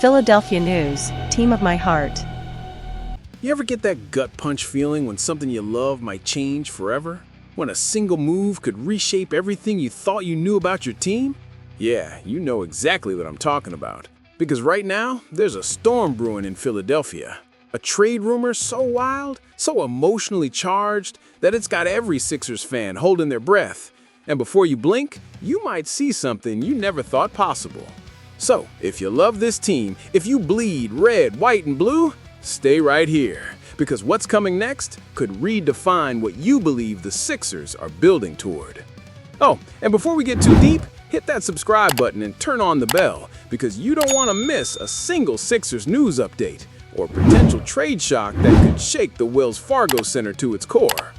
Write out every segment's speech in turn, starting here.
Philadelphia News, team of my heart. You ever get that gut punch feeling when something you love might change forever? When a single move could reshape everything you thought you knew about your team? Yeah, you know exactly what I'm talking about. Because right now, there's a storm brewing in Philadelphia. A trade rumor so wild, so emotionally charged, that it's got every Sixers fan holding their breath. And before you blink, you might see something you never thought possible. So, if you love this team, if you bleed red, white, and blue, stay right here. Because what's coming next could redefine what you believe the Sixers are building toward. Oh, and before we get too deep, hit that subscribe button and turn on the bell, because you don't want to miss a single Sixers news update or potential trade shock that could shake the Wells Fargo Center to its core.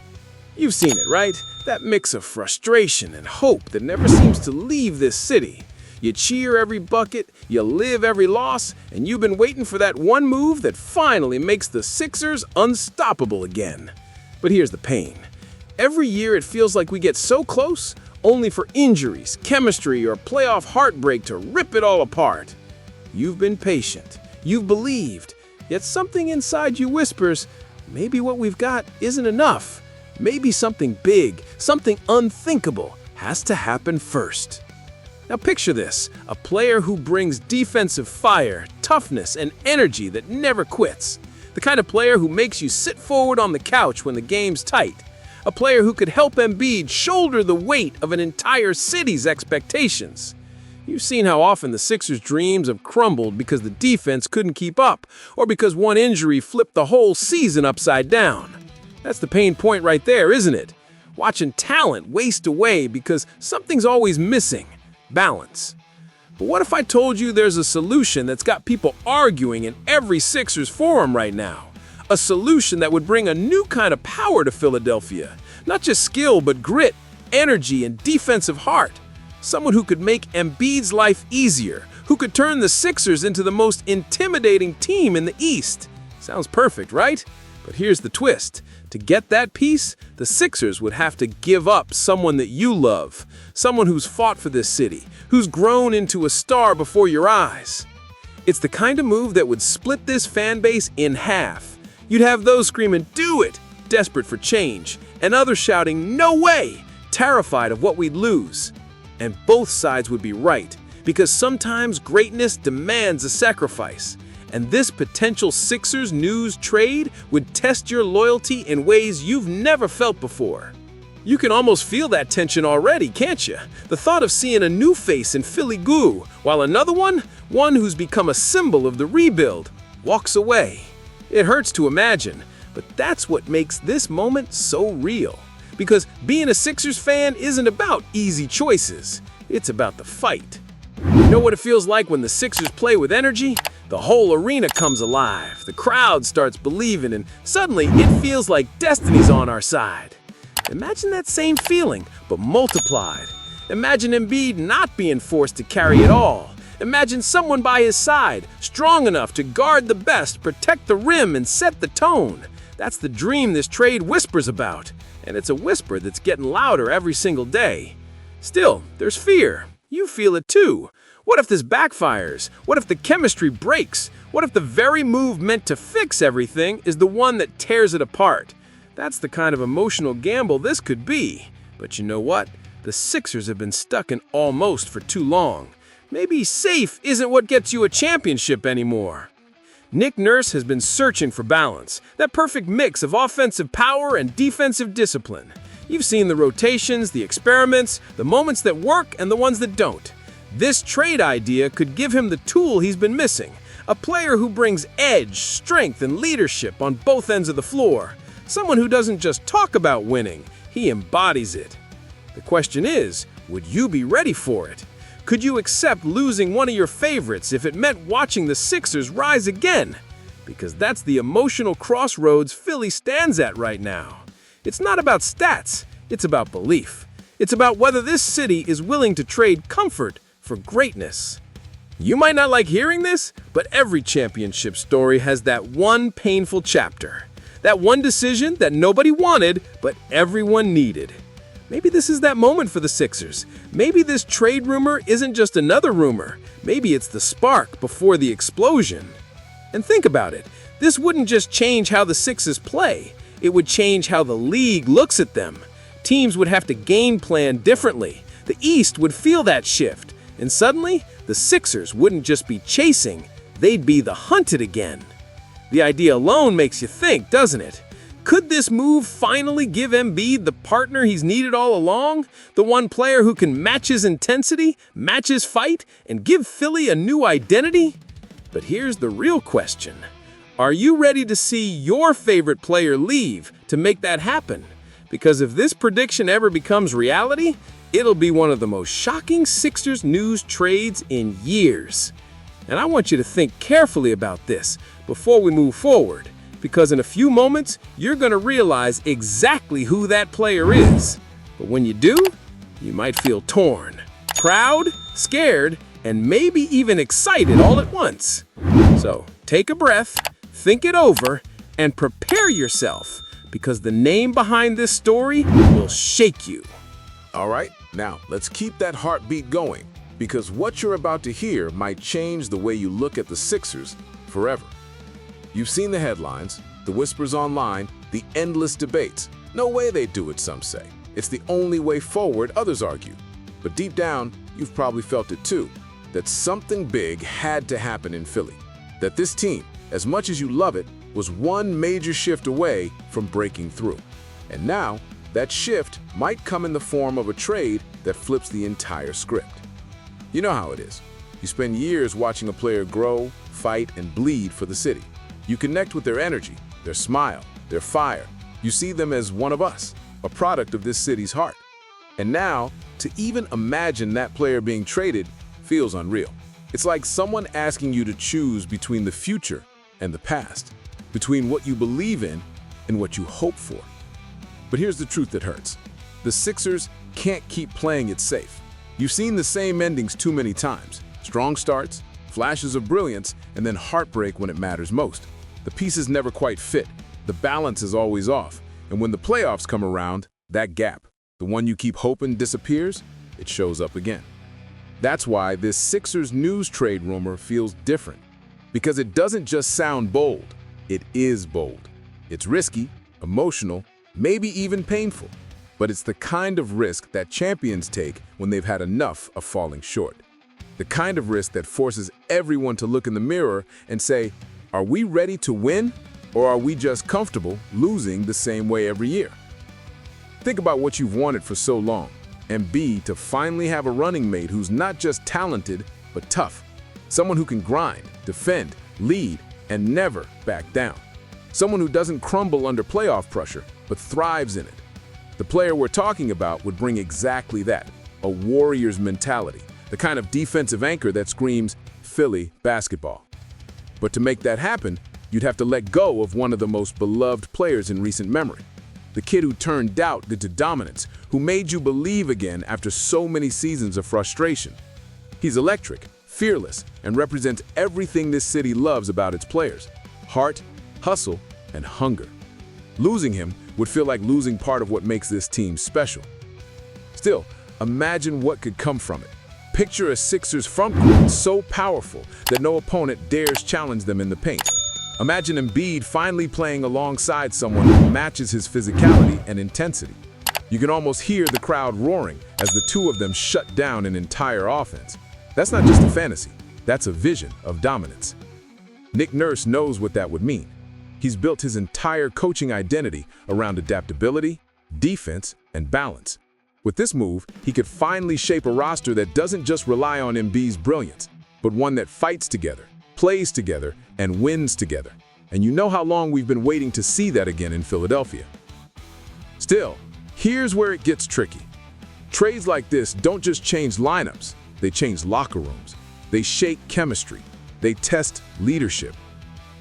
You've seen it, right? That mix of frustration and hope that never seems to leave this city. You cheer every bucket, you live every loss, and you've been waiting for that one move that finally makes the Sixers unstoppable again. But here's the pain. Every year it feels like we get so close, only for injuries, chemistry, or playoff heartbreak to rip it all apart. You've been patient, you've believed, yet something inside you whispers, maybe what we've got isn't enough. Maybe something big, something unthinkable has to happen first. Now picture this, a player who brings defensive fire, toughness, and energy that never quits. The kind of player who makes you sit forward on the couch when the game's tight. A player who could help Embiid shoulder the weight of an entire city's expectations. You've seen how often the Sixers' dreams have crumbled because the defense couldn't keep up, or because one injury flipped the whole season upside down. That's the pain point right there, isn't it? Watching talent waste away because something's always missing. Balance. But what if I told you there's a solution that's got people arguing in every Sixers forum right now? A solution that would bring a new kind of power to Philadelphia. Not just skill, but grit, energy, and defensive heart. Someone who could make Embiid's life easier, who could turn the Sixers into the most intimidating team in the East. Sounds perfect, right? But here's the twist. To get that piece, the Sixers would have to give up someone that you love, someone who's fought for this city, who's grown into a star before your eyes. It's the kind of move that would split this fan base in half. You'd have those screaming, "Do it!" desperate for change, and others shouting, "No way!" terrified of what we'd lose. And both sides would be right, because sometimes greatness demands a sacrifice. And this potential Sixers news trade would test your loyalty in ways you've never felt before. You can almost feel that tension already, can't you? The thought of seeing a new face in Philly goo, while another one who's become a symbol of the rebuild, walks away. It hurts to imagine, but that's what makes this moment so real. Because being a Sixers fan isn't about easy choices, it's about the fight. You know what it feels like when the Sixers play with energy? The whole arena comes alive, the crowd starts believing, and suddenly it feels like destiny's on our side. Imagine that same feeling, but multiplied. Imagine Embiid not being forced to carry it all. Imagine someone by his side, strong enough to guard the best, protect the rim, and set the tone. That's the dream this trade whispers about, and it's a whisper that's getting louder every single day. Still, there's fear. You feel it too. What if this backfires? What if the chemistry breaks? What if the very move meant to fix everything is the one that tears it apart? That's the kind of emotional gamble this could be. But you know what? The Sixers have been stuck in almost for too long. Maybe safe isn't what gets you a championship anymore. Nick Nurse has been searching for balance, that perfect mix of offensive power and defensive discipline. You've seen the rotations, the experiments, the moments that work and the ones that don't. This trade idea could give him the tool he's been missing, a player who brings edge, strength, and leadership on both ends of the floor. Someone who doesn't just talk about winning, he embodies it. The question is, would you be ready for it? Could you accept losing one of your favorites if it meant watching the Sixers rise again? Because that's the emotional crossroads Philly stands at right now. It's not about stats, it's about belief. It's about whether this city is willing to trade comfort for greatness. You might not like hearing this, but every championship story has that one painful chapter. That one decision that nobody wanted, but everyone needed. Maybe this is that moment for the Sixers. Maybe this trade rumor isn't just another rumor. Maybe it's the spark before the explosion. And think about it. This wouldn't just change how the Sixers play. It would change how the league looks at them. Teams would have to game plan differently. The East would feel that shift. And suddenly, the Sixers wouldn't just be chasing, they'd be the hunted again. The idea alone makes you think, doesn't it? Could this move finally give Embiid the partner he's needed all along? The one player who can match his intensity, match his fight, and give Philly a new identity? But here's the real question. Are you ready to see your favorite player leave to make that happen? Because if this prediction ever becomes reality, it'll be one of the most shocking Sixers news trades in years. And I want you to think carefully about this before we move forward, because in a few moments, you're going to realize exactly who that player is. But when you do, you might feel torn, proud, scared, and maybe even excited all at once. So take a breath, think it over, and prepare yourself, because the name behind this story will shake you. All right, now let's keep that heartbeat going, because what you're about to hear might change the way you look at the Sixers forever. You've seen the headlines, the whispers online, the endless debates. No way they do it, some say. It's the only way forward, others argue. But deep down, you've probably felt it too, that something big had to happen in Philly. That this team, as much as you love it, was one major shift away from breaking through. And now, that shift might come in the form of a trade that flips the entire script. You know how it is. You spend years watching a player grow, fight, and bleed for the city. You connect with their energy, their smile, their fire. You see them as one of us, a product of this city's heart. And now, to even imagine that player being traded feels unreal. It's like someone asking you to choose between the future and the past, between what you believe in and what you hope for. But here's the truth that hurts. The Sixers can't keep playing it safe. You've seen the same endings too many times. Strong starts, flashes of brilliance, and then heartbreak when it matters most. The pieces never quite fit. The balance is always off. And when the playoffs come around, that gap, the one you keep hoping disappears, it shows up again. That's why this Sixers news trade rumor feels different. Because it doesn't just sound bold, it is bold. It's risky, emotional, maybe even painful. But it's the kind of risk that champions take when they've had enough of falling short. The kind of risk that forces everyone to look in the mirror and say, are we ready to win, or are we just comfortable losing the same way every year? Think about what you've wanted for so long. Embiid to finally have a running mate who's not just talented, but tough. Someone who can grind, defend, lead, and never back down. Someone who doesn't crumble under playoff pressure, but thrives in it. The player we're talking about would bring exactly that, a warrior's mentality, the kind of defensive anchor that screams, Philly basketball. But to make that happen, you'd have to let go of one of the most beloved players in recent memory. The kid who turned doubt into dominance, who made you believe again after so many seasons of frustration. He's electric, fearless, and represents everything this city loves about its players: heart, hustle, and hunger. Losing him would feel like losing part of what makes this team special. Still, imagine what could come from it. Picture a Sixers front court so powerful that no opponent dares challenge them in the paint. Imagine Embiid finally playing alongside someone who matches his physicality and intensity. You can almost hear the crowd roaring as the two of them shut down an entire offense. That's not just a fantasy, that's a vision of dominance. Nick Nurse knows what that would mean. He's built his entire coaching identity around adaptability, defense, and balance. With this move, he could finally shape a roster that doesn't just rely on Embiid's brilliance, but one that fights together, plays together, and wins together. And you know how long we've been waiting to see that again in Philadelphia. Still, here's where it gets tricky. Trades like this don't just change lineups, they change locker rooms. They shake chemistry. They test leadership.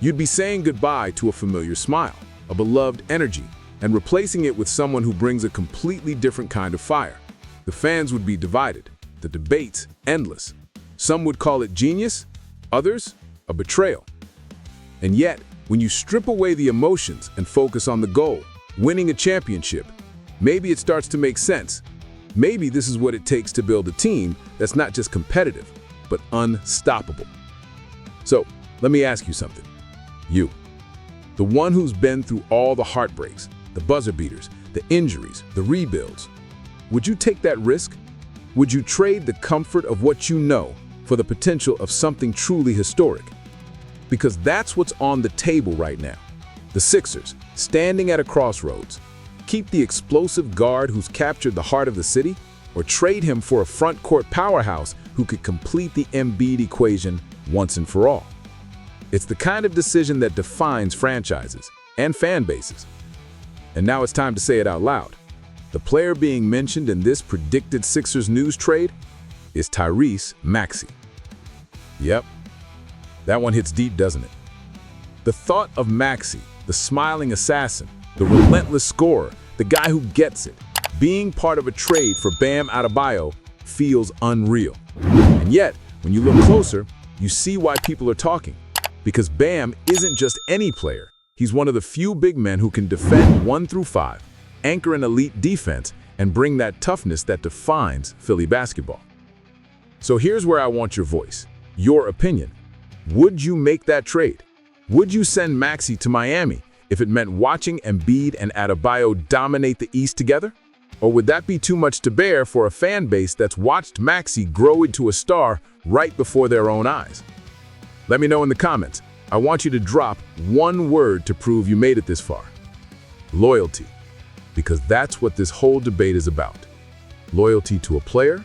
You'd be saying goodbye to a familiar smile, a beloved energy, and replacing it with someone who brings a completely different kind of fire. The fans would be divided, the debates endless. Some would call it genius, others a betrayal. And yet, when you strip away the emotions and focus on the goal, winning a championship, Maybe it starts to make sense. Maybe this is what it takes to build a team that's not just competitive, but unstoppable. So, let me ask you something. You, the one who's been through all the heartbreaks, the buzzer beaters, the injuries, the rebuilds, would you take that risk? Would you trade the comfort of what you know for the potential of something truly historic? Because that's what's on the table right now. The Sixers, standing at a crossroads. Keep the explosive guard who's captured the heart of the city, or trade him for a front-court powerhouse who could complete the Embiid equation once and for all. It's the kind of decision that defines franchises and fan bases. And now it's time to say it out loud. The player being mentioned in this predicted Sixers news trade is Tyrese Maxey. Yep, that one hits deep, doesn't it? The thought of Maxey, the smiling assassin, the relentless scorer, the guy who gets it, being part of a trade for Bam Adebayo feels unreal. And yet, when you look closer, you see why people are talking. Because Bam isn't just any player. He's one of the few big men who can defend 1 through 5, anchor an elite defense, and bring that toughness that defines Philly basketball. So here's where I want your voice, your opinion. Would you make that trade? Would you send Maxey to Miami if it meant watching Embiid and Adebayo dominate the East together? Or would that be too much to bear for a fan base that's watched Maxey grow into a star right before their own eyes? Let me know in the comments. I want you to drop one word to prove you made it this far. Loyalty. Because that's what this whole debate is about. Loyalty to a player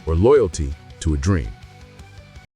or loyalty to a dream.